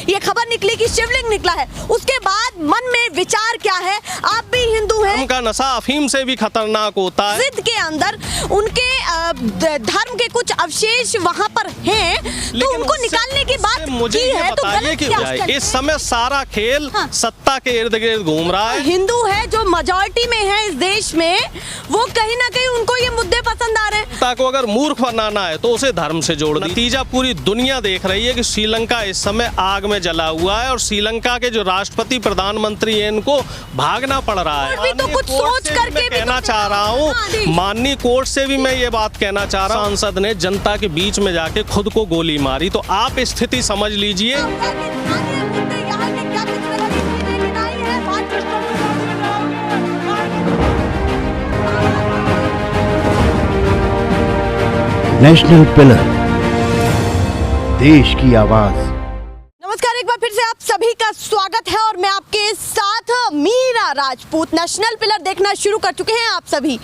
ये खबर निकली कि शिवलिंग निकला है, उसके बाद मन में विचार क्या है? आप भी हिंदू हैं, उनका नशा अफीम से भी खतरनाक होता है। मस्जिद के अंदर उनके धर्म के कुछ अवशेष वहाँ पर हैं, तो उनको निकालने की बात मुझे की है, तो गलत क्या है? इस समय सारा खेल सत्ता के इर्द गिर्द घूम रहा है। हिंदू है जो मेजॉरिटी में है इस देश में, वो कहीं ना कहीं उनको ये मुद्दे पसंद आ रहे हैं। सत्ता को अगर मूर्ख बनाना है तो उसे धर्म से जोड़ दो। नतीजा पूरी दुनिया देख रही है कि श्रीलंका इस समय आग में जला हुआ है और श्रीलंका के जो राष्ट्रपति प्रधानमंत्री हैं इनको भागना पड़ रहा है। भी तो कुछ सोच करके कहना चाह रहा हूँ, माननीय कोर्ट से भी मैं ये बात कहना चाह रहा हूँ, सांसद ने जनता के बीच में जाके खुद को गोली मारी, तो आप स्थिति समझ लीजिए। नेशनल पिलर, देश की आवाज। नमस्कार, एक बार फिर से आप सभी का स्वागत है और मैं आपके साथ मीरा राजपूत। नेशनल पिलर देखना शुरू कर चुके हैं आप सभी।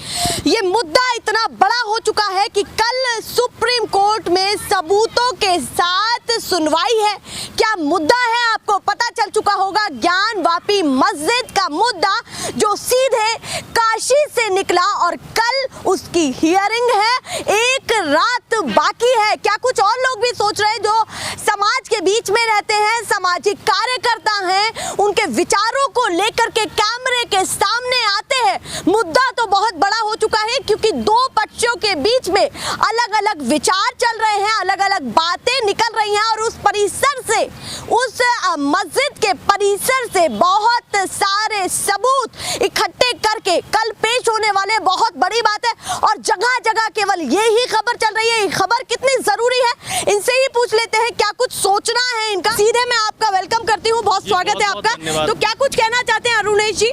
ये मुद्दा इतना बड़ा हो चुका है कि कल सुप्रीम कोर्ट में सबूतों के साथ सुनवाई है। क्या मुद्दा है आपको पता चल चुका होगा, ज्ञान वापी मस्जिद का मुद्दा जो सीधे काशी से निकला और कल उसकी हियरिंग है। एक रात बाकी है। क्या कुछ और लोग भी सोच रहे हैं जो समाज के बीच में रहते हैं, सामाजिक कार्यकर्ता हैं, उनके विचारों को लेकर के कैमरे के सामने आते हैं। मुद्दा तो बहुत बड़ा हो चुका है क्योंकि दो पक्षों के बीच में अलग अलग विचार चल रहे हैं, अलग अलग बातें निकल रही हैं और उस परिसर से, उस मस्जिद के परिसर से बहुत सारे सबूत इकट्ठे करके कल पेश होने वाले। बहुत बड़ी बात है और जगह जगह केवल यही खबर चल रही है। ये खबर कितनी जरूरी है, इनसे ही पूछ लेते हैं क्या कुछ सोचना है इनका। सीधे मैं आपका वेलकम करती हूँ, बहुत स्वागत है आपका। तो क्या कुछ कहना चाहते हैं अरुणेश जी?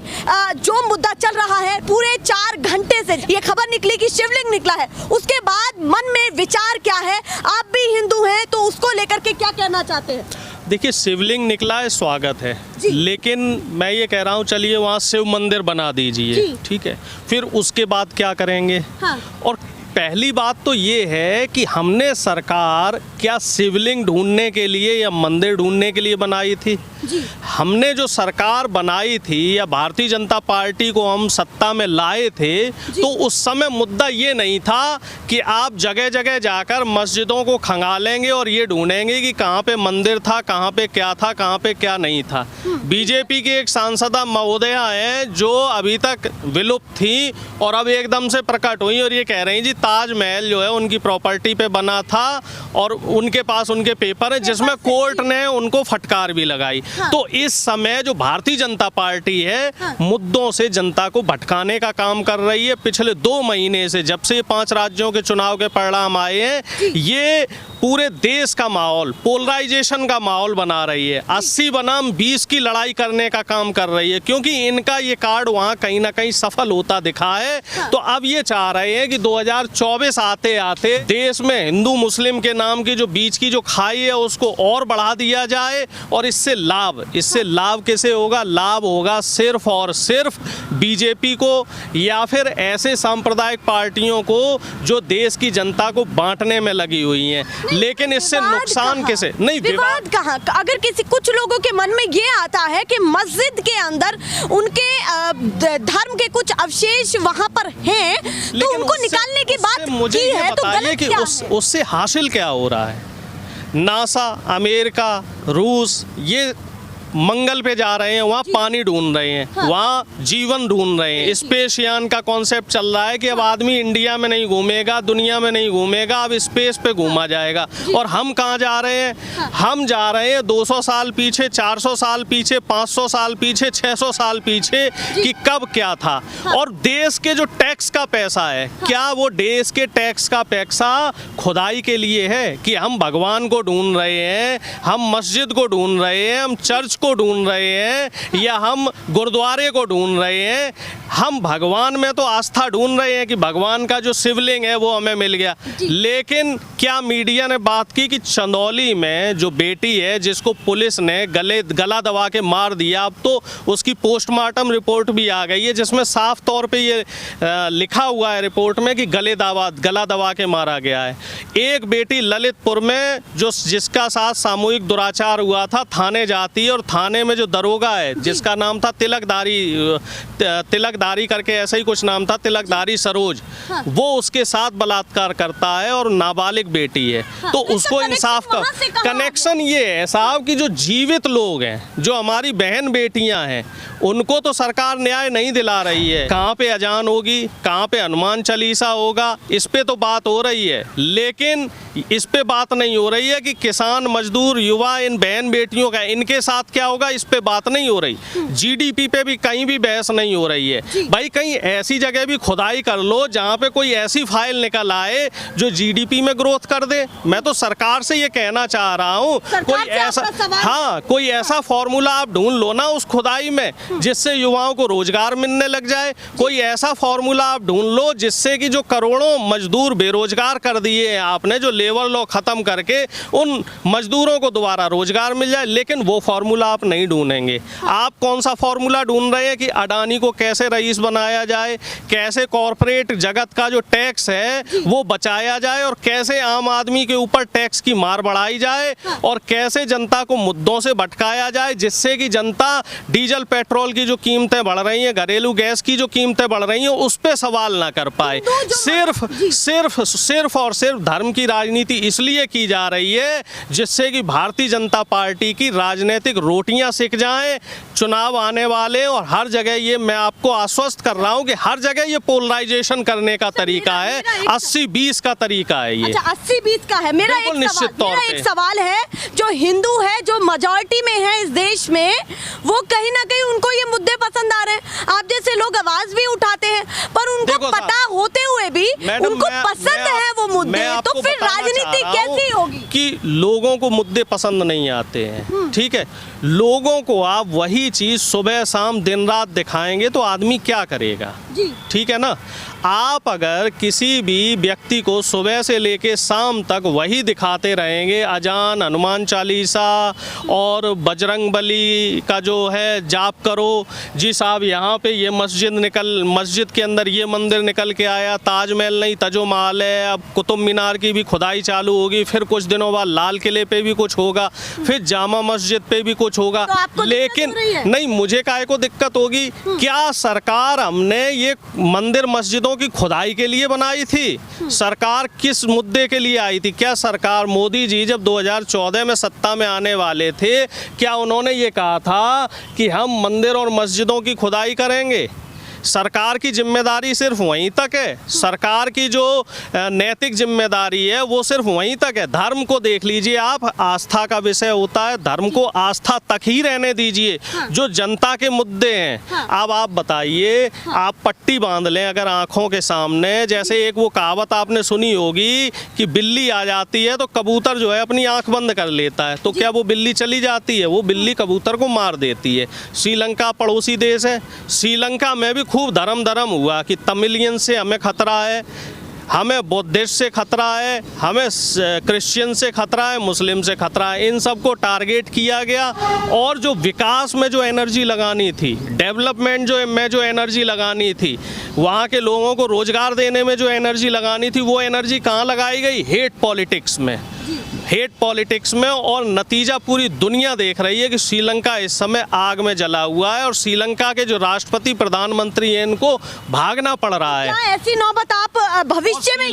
जो मुद्दा चल रहा है पूरे 4 घंटे से, ये खबर निकली कि शिवलिंग निकला है, उसके बाद मन में विचार क्या है? आप भी हिंदू हैं, तो उसको लेकर के क्या कहना चाहते हैं? देखिए, शिवलिंग निकला है, स्वागत है, लेकिन मैं ये कह रहा हूँ चलिए वहाँ शिव मंदिर बना दीजिए, ठीक है, फिर उसके बाद क्या करेंगे? हाँ। और पहली बात तो ये है कि हमने सरकार क्या शिवलिंग ढूंढने के लिए या मंदिर ढूंढने के लिए बनाई थी? हमने जो सरकार बनाई थी या भारतीय जनता पार्टी को हम सत्ता में लाए थे, तो उस समय मुद्दा ये नहीं था कि आप जगह जगह जाकर मस्जिदों को खंगालेंगे और ये ढूंढेंगे कि कहाँ पे मंदिर था, कहाँ पे क्या था, कहाँ पे क्या नहीं था। बीजेपी की एक सांसदा महोदया हैं जो अभी तक विलुप्त थी और अब एकदम से प्रकट हुई और ये कह रही जी ताजमहल जो है उनकी प्रॉपर्टी पे बना था और उनके पास उनके पेपर है जिसमें कोर्ट ने उनको फटकार भी लगाई। तो इस समय जो भारतीय जनता पार्टी है मुद्दों से जनता को भटकाने का काम कर रही है। पिछले 2 महीने से, जब से 5 राज्यों के चुनाव के परिणाम आए हैं, ये पूरे देश का माहौल, पोलराइजेशन का माहौल बना रही है। 80 बनाम 20 की लड़ाई करने का काम कर रही है क्योंकि इनका ये कार्ड वहाँ कहीं ना कहीं सफल होता दिखा है। तो अब ये चाह रहे हैं कि 2024 आते आते देश में हिंदू मुस्लिम के नाम की जो बीच की जो खाई है उसको और बढ़ा दिया जाए और इससे लाभ किसे होगा? लाभ होगा सिर्फ और सिर्फ बीजेपी को या फिर ऐसे सांप्रदायिक पार्टियों को जो देश की जनता को बांटने में लगी हुई हैं। लेकिन इससे नुकसान किसे? नहीं, विवाद कहाँ? अगर किसी कुछ लोगों के मन में ये आता है कि मस्जिद के अंदर उनके धर्म के कुछ अवशेष वहाँ पर हैं, तो उनको निकालने की बात मुझे की है, तो गलत कि क्या? उससे हासिल क्या हो रहा है? नासा, अमेरिका, रूस ये मंगल पे जा रहे हैं, वहाँ पानी ढूंढ रहे हैं, वहाँ जीवन ढूंढ रहे हैं। स्पेस यान का कॉन्सेप्ट चल रहा है कि अब आदमी इंडिया में नहीं घूमेगा, दुनिया में नहीं घूमेगा, अब स्पेस पे घूमा जाएगा। और हम कहाँ जा रहे हैं? हम जा रहे हैं 200 साल पीछे, 400 साल पीछे, 500 साल पीछे, 600 साल पीछे कि कब क्या था। और देश के जो टैक्स का पैसा है, क्या वो देश के टैक्स का पैसा खुदाई के लिए है कि हम भगवान को ढूंढ रहे हैं, हम मस्जिद को ढूंढ रहे हैं, हम चर्च को ढूंढ रहे हैं या हम गुरुद्वारे को ढूंढ रहे हैं? हम भगवान में तो आस्था ढूंढ रहे हैं कि भगवान का जो शिवलिंग है वो हमें मिल गया, लेकिन क्या मीडिया ने बात की कि चंदौली में जो बेटी है जिसको पुलिस ने गला दबा के मार दिया, अब तो उसकी पोस्टमार्टम रिपोर्ट भी आ गई है जिसमें साफ तौर पे ये लिखा हुआ है रिपोर्ट में कि गला दबा के मारा गया है। एक बेटी ललितपुर में जिसका साथ सामूहिक दुराचार हुआ था, थाने जाती है और थाने में जो दरोगा है जिसका नाम था तिलकदारी करके ऐसा ही कुछ नाम था, तिलकदारी सरोज, वो उसके साथ बलात्कार करता है और नाबालिग बेटी है। तो उसको इंसाफ का कनेक्शन ये है साहब कि जो जीवित लोग हैं, जो हमारी बहन बेटियां हैं, उनको तो सरकार न्याय नहीं दिला रही है। कहाँ पे अजान होगी, कहाँ पे हनुमान चालीसा होगा, इस पे तो बात हो रही है, लेकिन इस पे बात नहीं हो रही है कि किसान, मजदूर, युवा, इन बहन बेटियों का इनके साथ क्या होगा, इस पे बात नहीं हो रही। जीडीपी पे भी कहीं भी बहस नहीं हो रही है। भाई कहीं ऐसी जगह भी खुदाई कर लो जहाँ पे कोई ऐसी फाइल निकल आए जो जीडीपी में ग्रोथ कर दे। मैं तो सरकार से ये कहना चाह रहा हूँ, कोई ऐसा फॉर्मूला आप ढूंढ लो ना उस खुदाई में जिससे युवाओं को रोजगार मिलने लग जाए। कोई ऐसा फॉर्मूला आप ढूंढ लो जिससे कि जो करोड़ों मजदूर बेरोजगार कर दिए हैं आपने, जो लेबर लॉ खत्म करके उन मजदूरों को दोबारा रोजगार मिल जाए, लेकिन वो फॉर्मूला आप नहीं ढूंढेंगे। आप कौन सा फॉर्मूला ढूंढ रहे हैं कि अडानी को कैसे रईस बनाया जाए, कैसे कॉरपोरेट जगत का जो टैक्स है वो बचाया जाए, और कैसे आम आदमी के ऊपर टैक्स की मार बढ़ाई जाए, और कैसे जनता को मुद्दों से भटकाया जाए जिससे कि जनता डीजल पेट्रोल की जो कीमतें बढ़ रही हैं, घरेलू गैस की जो कीमतें बढ़ रही हैं, उस पे सवाल ना कर पाए। सिर्फ और सिर्फ धर्म की राजनीति इसलिए की जा रही है जिससे कि भारतीय जनता पार्टी की राजनीतिक रोटियां सिक जाएं। चुनाव आने वाले और हर जगह ये मैं आपको आश्वस्त कर रहा हूं कि हर जगह ये पोलराइजेशन करने का तरीका है, 80-20 का तरीका है ये। अच्छा, 80-20 का है। मेरा एक सवाल है, जो हिंदू है, जो मेजॉरिटी में है इस देश में, वो कहीं ना कहीं उनको ये मुद्दे पसंद आ रहे हैं। आप जैसे लोग आवाज भी उठाते हैं, पर उनको पता होते हुए भी उनको पसंद है वो मुद्दे, तो फिर राजनीति कैसी होगी? कि लोगों को मुद्दे पसंद नहीं आते हैं, ठीक है। लोगों को आप वही चीज सुबह शाम दिन रात दिखाएंगे तो आदमी क्या करेगा, ठीक है ना। आप अगर किसी भी व्यक्ति को सुबह से लेके शाम तक वही दिखाते रहेंगे, अजान, हनुमान चालीसा और बजरंग बली का जो है जाप करो, जी साहब यहाँ पे ये मस्जिद के अंदर ये मंदिर निकल के आया, ताजमहल नहीं तजो महल है, अब कुतुब मीनार की भी खुदाई चालू होगी, फिर कुछ दिनों बाद लाल किले पे भी कुछ होगा, फिर जामा मस्जिद पे भी कुछ होगा, तो लेकिन नहीं, मुझे काहे को दिक्कत होगी? क्या सरकार हमने ये मंदिर मस्जिदों की खुदाई के लिए बनाई थी? सरकार किस मुद्दे के लिए आई थी? क्या सरकार मोदी जी जब 2014 में सत्ता में आने वाले थे, क्या उन्होंने ये कहा था कि हम मंदिर और मस्जिदों की खुदाई करेंगे? सरकार की जिम्मेदारी सिर्फ वहीं तक है। सरकार की जो नैतिक जिम्मेदारी है वो सिर्फ वहीं तक है। धर्म को देख लीजिए आप, आस्था का विषय होता है, धर्म को आस्था तक ही रहने दीजिए। जो जनता के मुद्दे हैं, अब आप बताइए, आप पट्टी बांध लें अगर आंखों के सामने, जैसे एक वो कहावत आपने सुनी होगी कि बिल्ली आ जाती है तो कबूतर जो है अपनी आंख बंद कर लेता है, तो क्या वो बिल्ली चली जाती है? वो बिल्ली कबूतर को मार देती है। श्रीलंका पड़ोसी देश है, श्रीलंका में भी खूब धर्म हुआ कि तमिलियन से हमें खतरा है, हमें बुद्धिस्ट से खतरा है, हमें क्रिश्चियन से खतरा है, मुस्लिम से खतरा है। इन सबको टारगेट किया गया और जो विकास में जो एनर्जी लगानी थी, डेवलपमेंट में जो एनर्जी लगानी थी, वहाँ के लोगों को रोजगार देने में जो एनर्जी लगानी थी, वो एनर्जी कहाँ लगाई गई? हेट पॉलिटिक्स में, हेट पॉलिटिक्स में। और नतीजा पूरी दुनिया देख रही है कि श्रीलंका इस समय आग में जला हुआ है और श्रीलंका के जो राष्ट्रपति प्रधानमंत्री हैं इनको भागना पड़ रहा है। ऐसी नौबत आप भविष्य में?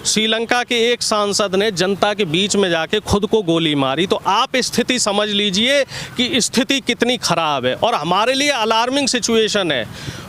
श्रीलंका के एक सांसद ने जनता के बीच में जाके खुद को गोली मारी। तो आप स्थिति समझ लीजिए कि स्थिति कितनी खराब है और हमारे लिए अलार्मिंग सिचुएशन है।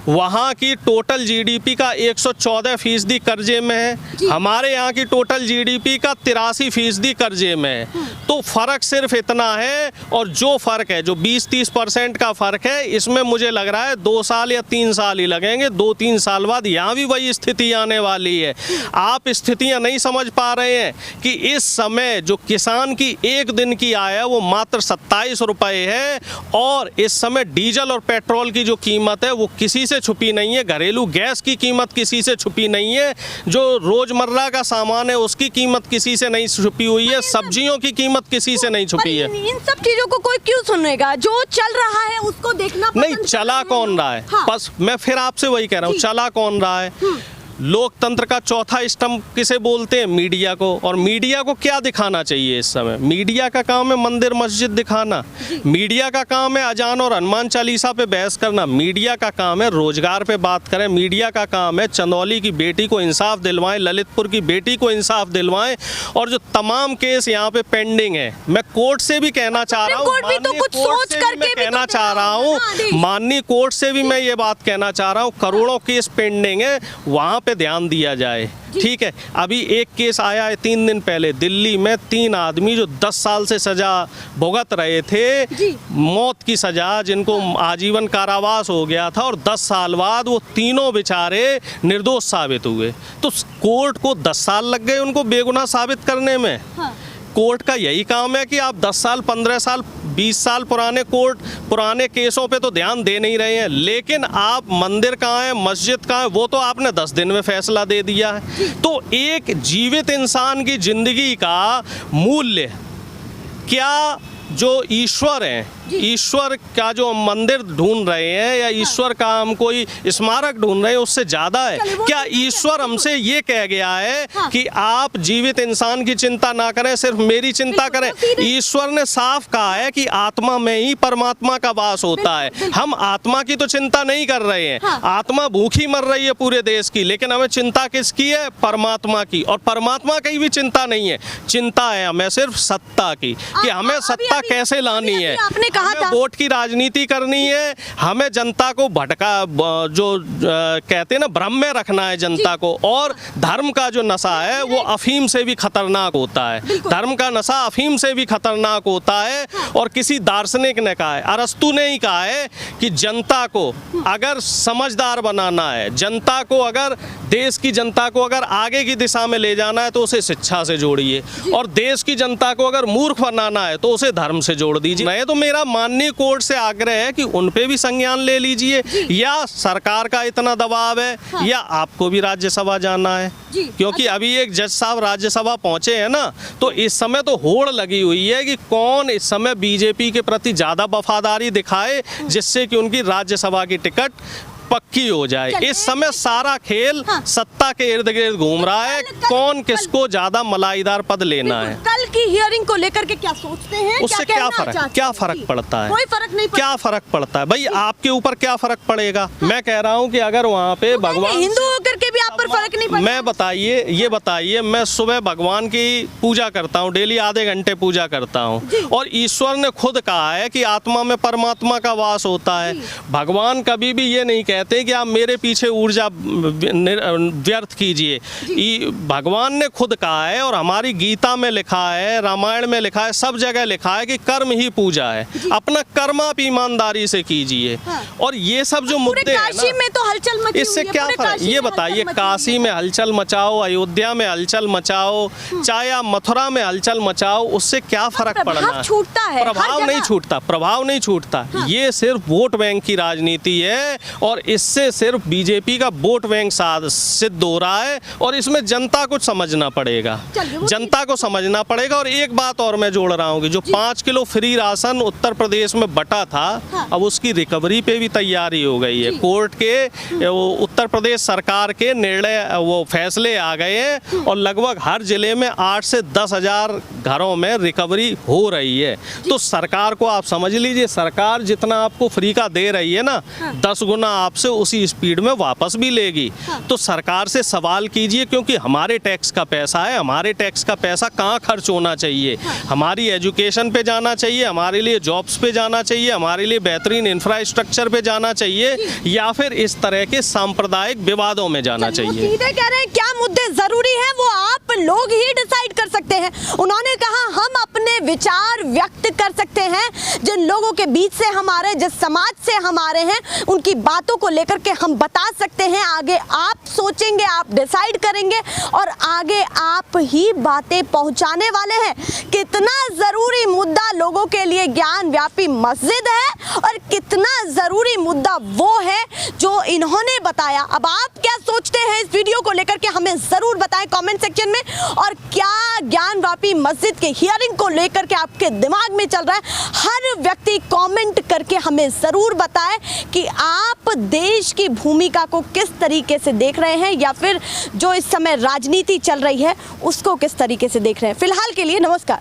वहाँ की टोटल जीडीपी का 114% कर्जे में है, हमारे यहाँ की टोटल जीडीपी का 83% कर्जे में है। तो फर्क सिर्फ इतना है, और जो फर्क है, जो 20-30% का फर्क है, इसमें मुझे लग रहा है 2 साल या 3 साल ही लगेंगे। 2-3 साल बाद यहाँ भी वही स्थिति आने वाली है। आप स्थितियाँ नहीं समझ पा रहे हैं कि इस समय जो किसान की एक दिन की आय है वो मात्र 27 रुपये है, और इस समय डीजल और पेट्रोल की जो कीमत है वो किसी से से छुपी नहीं है, घरेलू गैस की कीमत किसी से छुपी नहीं है, जो रोजमर्रा का सामान है उसकी कीमत किसी से नहीं छुपी हुई है, सब्जियों की कीमत किसी से नहीं छुपी है। इन सब चीजों को कोई क्यों सुनेगा? जो चल रहा है उसको देखना नहीं, चला कौन रहा है? बस मैं फिर आपसे वही कह रहा हूँ, चला कौन रहा है? लोकतंत्र का चौथा स्तंभ किसे बोलते हैं? मीडिया को। और मीडिया को क्या दिखाना चाहिए इस समय? मीडिया का काम है मंदिर मस्जिद दिखाना, मीडिया का काम है अजान और हनुमान चालीसा पे बहस करना, मीडिया का काम है रोजगार पे बात करें, मीडिया का काम है चंदौली की बेटी को इंसाफ दिलवाएं, ललितपुर की बेटी को इंसाफ दिलवाएं। और जो तमाम केस यहाँ पे पेंडिंग है, मैं कोर्ट से भी कहना चाह रहा हूँ, माननीय कोर्ट से भी मैं ये बात कहना चाह रहा हूँ, करोड़ों केस पेंडिंग है, वहाँ पे ध्यान दिया जाए। ठीक है, अभी एक केस आया है 3 दिन पहले दिल्ली में, 3 आदमी जो 10 साल से सजा भुगत रहे थे, मौत की सजा, जिनको आजीवन कारावास हो गया था, और 10 साल बाद वो तीनों बेचारे निर्दोष साबित हुए। तो कोर्ट को 10 साल लग गए उनको बेगुनाह साबित करने में। कोर्ट का यही काम है कि आप 10 साल 15 साल 20 साल पुराने केसों पे तो ध्यान दे नहीं रहे हैं, लेकिन आप मंदिर कहाँ है, मस्जिद कहाँ है, वो तो आपने 10 दिन में फैसला दे दिया है। तो एक जीवित इंसान की जिंदगी का मूल्य क्या, जो ईश्वर हैं, ईश्वर का जो मंदिर ढूंढ रहे हैं या ईश्वर का हम कोई स्मारक ढूंढ रहे हैं, उससे ज्यादा है क्या? ईश्वर हमसे ये कह गया है कि आप जीवित इंसान की चिंता ना करें, सिर्फ मेरी चिंता करें। ईश्वर ने साफ कहा है कि आत्मा में ही परमात्मा का वास होता है। हम आत्मा की तो चिंता नहीं कर रहे हैं, आत्मा भूखी मर रही है पूरे देश की, लेकिन हमें चिंता किसकी है? परमात्मा की। और परमात्मा की भी चिंता नहीं है, चिंता है हमें सिर्फ सत्ता की, कि हमें सत्ता कैसे लानी है, हमें वोट की राजनीति करनी है, हमें जनता को भटका, जो कहते हैं ना, भ्रम में रखना है जनता को। और धर्म का जो नशा है वो अफीम से भी खतरनाक होता है, धर्म का नशा अफीम से भी खतरनाक होता है। और किसी दार्शनिक ने कहा है, अरस्तु ने ही कहा है कि जनता को अगर समझदार बनाना है, जनता को अगर, देश की जनता को अगर आगे की दिशा में ले जाना है तो उसे शिक्षा से जोड़िए, और देश की जनता को अगर मूर्ख बनाना है तो उसे धर्म से जोड़ दीजिए। नहीं तो मेरा माननीय कोर्ट से आग्रह है कि उन पे भी संज्ञान ले लीजिए, या सरकार का इतना दबाव है, या आपको भी राज्यसभा जाना है, क्योंकि अभी एक जज साहब राज्यसभा पहुंचे हैं ना, तो इस समय तो होड़ लगी हुई है कि कौन इस समय बीजेपी के प्रति ज्यादा वफादारी दिखाए, जिससे कि उनकी राज्यसभा की टिकट पक्की हो जाए। इस समय सारा खेल सत्ता के इर्द गिर्द घूम रहा है, कौन किसको ज्यादा मलाईदार पद लेना है। कल की हियरिंग को लेकर के क्या सोचते हैं? उससे क्या फर्क पड़ता है? कोई फर्क नहीं पड़ता। क्या फर्क पड़ता है भाई, आपके ऊपर क्या फर्क पड़ेगा? मैं कह रहा हूँ कि अगर वहाँ पे भगवान, हिंदू होकर के भी आप पर फर्क नहीं पड़ता। मैं बताइए, मैं सुबह भगवान की पूजा करता हूँ, डेली आधे घंटे पूजा करता हूँ, और ईश्वर ने खुद कहा है कि आत्मा में परमात्मा का वास होता है। भगवान कभी भी ये नहीं कहते कि आप मेरे पीछे ऊर्जा व्यर्थ कीजिए। भगवान ने खुद कहा है, और हमारी गीता में लिखा है, रामायण में लिखा है, सब जगह लिखा है कि कर्म ही पूजा है। अपना कर्म आप ईमानदारी से कीजिए। और ये सब जो मुद्दे हैं काशी में तो हलचल मची, इससे क्या फर्क? ये बताइए, काशी में हलचल मचाओ, अयोध्या में हलचल मचाओ, चाहे आप मथुरा में हलचल मचाओ, उससे क्या फर्क पड़ना है? प्रभाव नहीं छूटता। ये सिर्फ वोट बैंक की राजनीति है, और इससे सिर्फ बीजेपी का वोट बैंक सिद्ध हो रहा है, और इसमें जनता को समझना पड़ेगा, जनता को समझना पड़ेगा। और एक बात और मैं जोड़ रहा हूँ कि जो 5 kilo free ration Uttar Pradesh में बटा था, अब उसकी रिकवरी पे भी तैयारी हो गई है। कोर्ट के उत्तर प्रदेश सरकार के निर्णय, वो फैसले आ गए हैं, और लगभग हर जिले में 8 से 10 हजार घरों में रिकवरी हो रही है। तो सरकार को आप समझ लीजिए, सरकार जितना आपको फ्री का दे रही है ना, 10 गुना आपसे उसी स्पीड में वापस भी लेगी। तो सरकार से सवाल कीजिए, क्योंकि हमारे टैक्स का पैसा है, हमारे टैक्स का पैसा कहाँ खर्च होना चाहिए? हमारी एजुकेशन पे जाना चाहिए, हमारे लिए जॉब्स पे जाना चाहिए, हमारे लिए बेहतरीन इंफ्रास्ट्रक्चर पे जाना चाहिए, या फिर इस तरह के सांप्रदायिक विवादों में जाना चाहिए? सीधे कह रहे हैं, क्या मुद्दे जरूरी हैं वो आप लोग ही डिसाइड कर सकते हैं। उन्होंने कहा हम अपने विचार व्यक्त कर सकते हैं, जिन लोगों के बीच से हमारे, जिस समाज से हमारे हैं, उनकी बातों को लेकर के हम बता सकते हैं। आगे आप सोचेंगे, आप डिसाइड करेंगे, और आगे आप ही बातें पहुंचाने वाले हैं। कितना जरूरी मुद्दा लोगों के लिए ज्ञान व्यापी मस्जिद है और कितना ज़रूरी मुद्दा वो है जो इन्होंने बताया। अब आप क्या सोचते हैं इस वीडियो को लेकर के हमें ज़रूर बताएं कमेंट सेक्शन में, और क्या ज्ञान व्यापी मस्जिद के हियरिंग को लेकर के आपके दिमाग में चल रहा है, हर व्यक्ति कमेंट करके हमें ज़रूर बताएं कि आप देश की भूमिका को किस तरीके से देख रहे हैं, या फिर जो इस समय राजनीति चल रही है उसको किस तरीके से देख रहे हैं। फिलहाल के लिए नमस्कार।